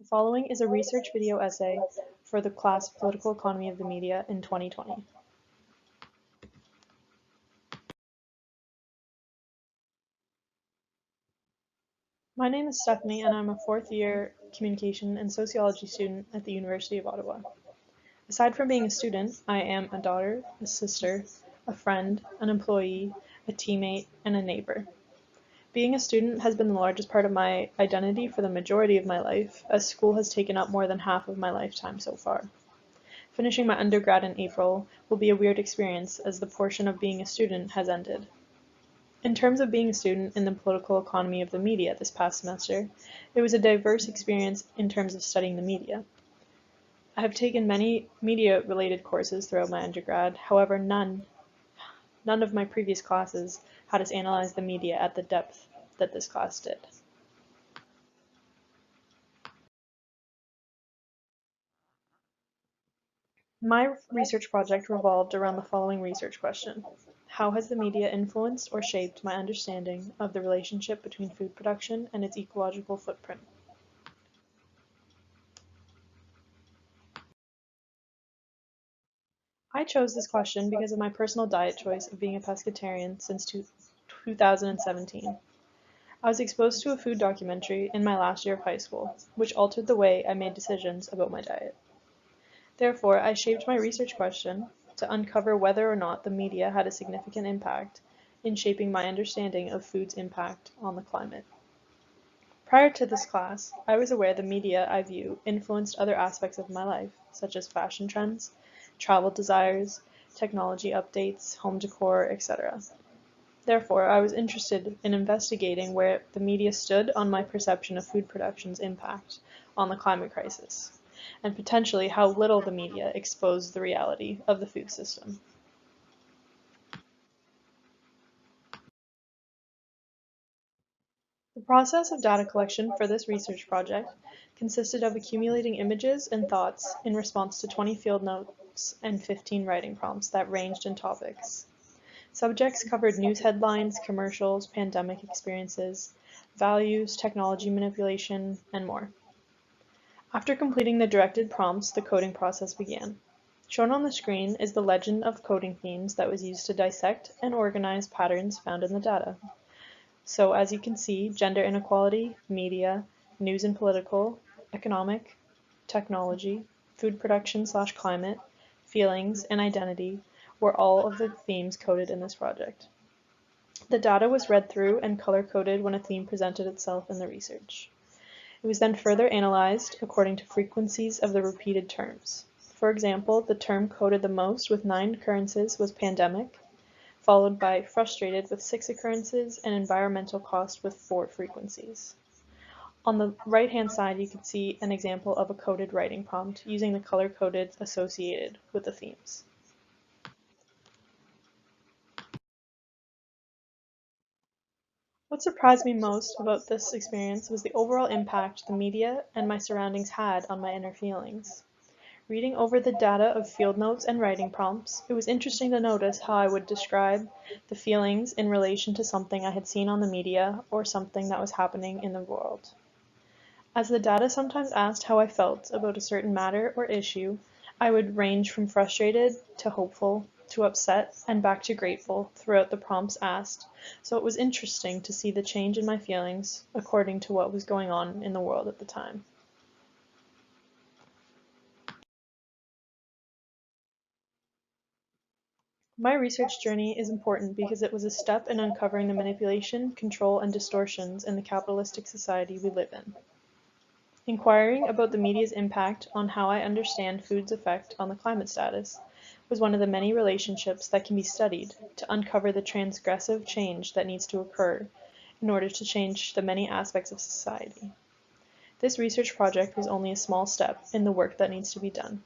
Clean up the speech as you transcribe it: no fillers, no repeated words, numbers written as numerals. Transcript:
following is a research video essay for the class Political Economy of the Media in 2020. My name is Stephanie and I'm a fourth year communication and sociology student at the University of Ottawa. Aside from being a student, I am a daughter, a sister, a friend, an employee, a teammate, and a neighbor. Being a student has been the largest part of my identity for the majority of my life, as school has taken up more than half of my lifetime so far. Finishing my undergrad in April will be a weird experience as the portion of being a student has ended. In terms of being a student in the political economy of the media this past semester, it was a diverse experience in terms of studying the media. I have taken many media-related courses throughout my undergrad, however none of my previous classes had us analyze the media at the depth that this class did. My research project revolved around the following research question. How has the media influenced or shaped my understanding of the relationship between food production and its ecological footprint? I chose this question because of my personal diet choice of being a pescatarian since 2017. I was exposed to a food documentary in my last year of high school, which altered the way I made decisions about my diet. Therefore, I shaped my research question to uncover whether or not the media had a significant impact in shaping my understanding of food's impact on the climate. Prior to this class, I was aware the media I view influenced other aspects of my life, such as fashion trends, travel desires, technology updates, home decor, etc. Therefore, I was interested in investigating where the media stood on my perception of food production's impact on the climate crisis, and potentially how little the media exposed the reality of the food system. The process of data collection for this research project consisted of accumulating images and thoughts in response to 20 field notes and 15 writing prompts that ranged in topics. Subjects covered news headlines, commercials, pandemic experiences, values, technology manipulation, and more. After completing the directed prompts, the coding process began. Shown on the screen is the legend of coding themes that was used to dissect and organize patterns found in the data. So as you can see, gender inequality, media, news and political, economic, technology, food production/climate, feelings, and identity were all of the themes coded in this project. The data was read through and color-coded when a theme presented itself in the research. It was then further analyzed according to frequencies of the repeated terms. For example, the term coded the most with 9 occurrences was pandemic, followed by frustrated with 6 occurrences and environmental cost with 4 frequencies. On the right-hand side, you can see an example of a coded writing prompt using the color-coded associated with the themes. What surprised me most about this experience was the overall impact the media and my surroundings had on my inner feelings. Reading over the data of field notes and writing prompts, it was interesting to notice how I would describe the feelings in relation to something I had seen on the media or something that was happening in the world. As the data sometimes asked how I felt about a certain matter or issue, I would range from frustrated to hopeful to upset and back to grateful throughout the prompts asked, so it was interesting to see the change in my feelings according to what was going on in the world at the time. My research journey is important because it was a step in uncovering the manipulation, control, and distortions in the capitalistic society we live in. Inquiring about the media's impact on how I understand food's effect on the climate status was one of the many relationships that can be studied to uncover the transgressive change that needs to occur in order to change the many aspects of society. This research project was only a small step in the work that needs to be done.